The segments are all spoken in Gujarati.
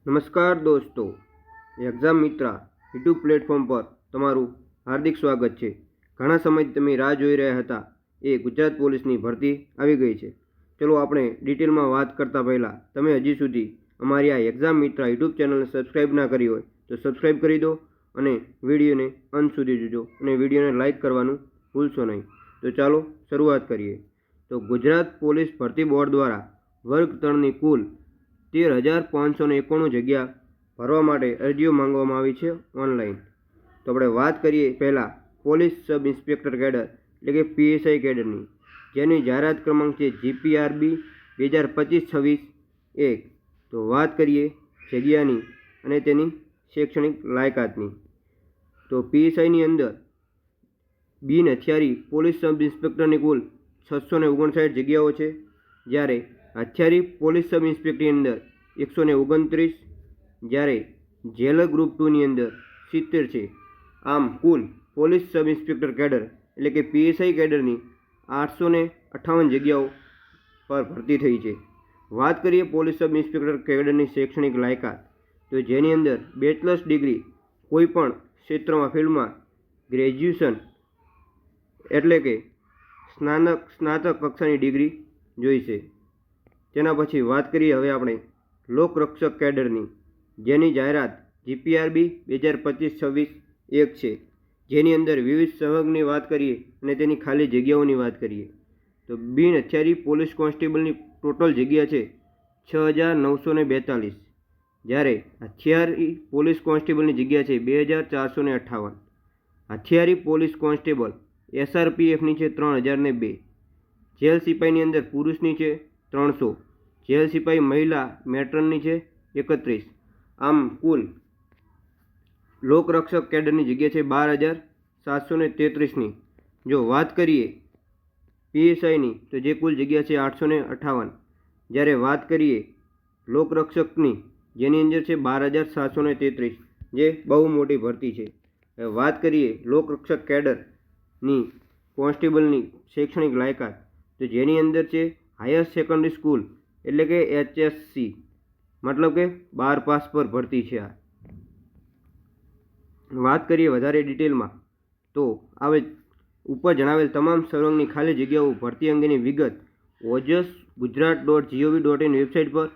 નમસ્કાર દોસ્તો, એક્ઝામ મિત્ર યુટ્યુબ પ્લેટફોર્મ પર તમારું હાર્દિક સ્વાગત છે। ઘણા સમયથી તમે રાહ જોઈ રહ્યા હતા એ ગુજરાત પોલીસની ભરતી આવી ગઈ છે। ચલો આપણે ડિટેલમાં વાત કરતાં પહેલાં તમે હજી સુધી અમારી આ એક્ઝામ મિત્ર યુટ્યુબ ચેનલને સબસ્ક્રાઈબ ના કરી હોય તો સબસ્ક્રાઈબ કરી દો અને વિડીયોને અંત સુધી જોજો અને વિડીયોને લાઇક કરવાનું ભૂલશો નહીં। તો ચાલો શરૂઆત કરીએ। તો ગુજરાત પોલીસ ભરતી બોર્ડ દ્વારા વર્ગ 3ની કુલ 13,591 જગ્યા ભરવા માટે અરજીઓ માંગવામાં આવી છે ઓનલાઈન। તો આપણે વાત કરીએ પહેલાં પોલીસ સબ ઇન્સ્પેક્ટર કેડર એટલે કે પીએસઆઈ કેડરની, જેની જાહેરાત ક્રમાંક છે GPRB 2025-26-1। તો વાત કરીએ જગ્યાની અને તેની શૈક્ષણિક લાયકાતની। તો પીએસઆઈની અંદર બિન હથિયારી પોલીસ સબ ઇન્સ્પેક્ટરની કુલ 659 જગ્યાઓ છે, જ્યારે હથિયારી પોલીસ સબ ઇન્સ્પેક્ટરની અંદર 129, જ્યારે જેલર ગ્રુપ 2ની અંદર 70 છે। આમ કુલ પોલીસ સબ ઇન્સ્પેક્ટર કેડર એટલે કે પીએસઆઈ કેડરની 858 જગ્યાઓ પર ભરતી થઈ છે। વાત કરીએ પોલીસ સબ ઇન્સ્પેક્ટર કેડરની શૈક્ષણિક લાયકાત, તો જેની અંદર બેચલર્સ ડિગ્રી કોઈપણ ક્ષેત્રમાં ફિલ્ડમાં ગ્રેજ્યુએશન એટલે કે સ્નાતક કક્ષાની ડિગ્રી જોઈશે। તેના પછી વાત કરીએ હવે આપણે લોકરક્ષક કેડરની, જેની જાહેરાત GPRB 2025-26-1 છે, જેની અંદર વિવિધ સંવર્ગની વાત કરીએ અને તેની ખાલી જગ્યાઓની વાત કરીએ તો બિન હથિયારી પોલીસ કોન્સ્ટેબલની ટોટલ જગ્યા છે 6,942, જ્યારે હથિયારી પોલીસ કોન્સ્ટેબલની જગ્યા છે 2,458। હથિયારી પોલીસ કોન્સ્ટેબલ SRPFની છે 3,002। જેલ સિપાહીની અંદર પુરુષની છે 300, જેલ સિપાહી મહિલા મેટ્રનની છે 31। આમ કુલ લોકરક્ષક કેડરની જગ્યા છે 12,733ની। જો વાત કરીએ પીએસઆઈની તો જે કુલ જગ્યા છે 858, જ્યારે વાત કરીએ લોકરક્ષકની જેની અંદર છે 12,733, જે બહુ મોટી ભરતી છે। વાત કરીએ લોકરક્ષક કેડરની કોન્સ્ટેબલની શૈક્ષણિક લાયકાત, તો જેની અંદર છે હાયર સેકન્ડરી સ્કૂલ એટલે કે HSC, મતલબ કે 12 પાસ પર ભરતી છે આ। વાત કરીએ વધારે ડિટેલમાં તો આવે ઉપર જણાવેલ તમામ સંવર્ગની ખાલી જગ્યાઓ ભરતી અંગેની વિગત OJSGujarat.gov.in વેબસાઇટ પર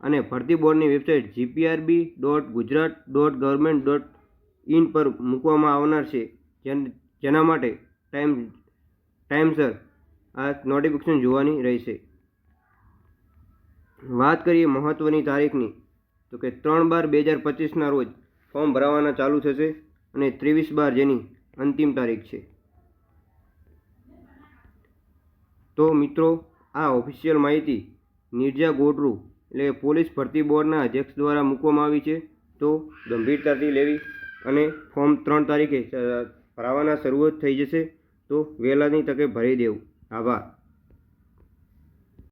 અને ભરતી બોર્ડની વેબસાઇટ gprb.gujarat.government.in પર મૂકવામાં આવનાર છે, જેના માટે ટાઈમસર આ નોટિફિકેશન જોવાની રહેશે। વાત કરીએ મહત્ત્વની તારીખની, તો કે 3/12/2025ના રોજ ફોર્મ ભરાવાના ચાલુ થશે અને 23/12 જેની અંતિમ તારીખ છે। તો મિત્રો, આ ઓફિશિયલ માહિતી નિર્જા ગોટરુ એટલે પોલીસ ભરતી બોર્ડના અધ્યક્ષ દ્વારા મૂકવામાં આવી છે। તો ગંભીરતાથી લેવી અને ફોર્મ 3 તારીખે ભરાવાના શરૂઆત થઈ જશે, તો વહેલાની તકે ભરી દેવું। આભાર।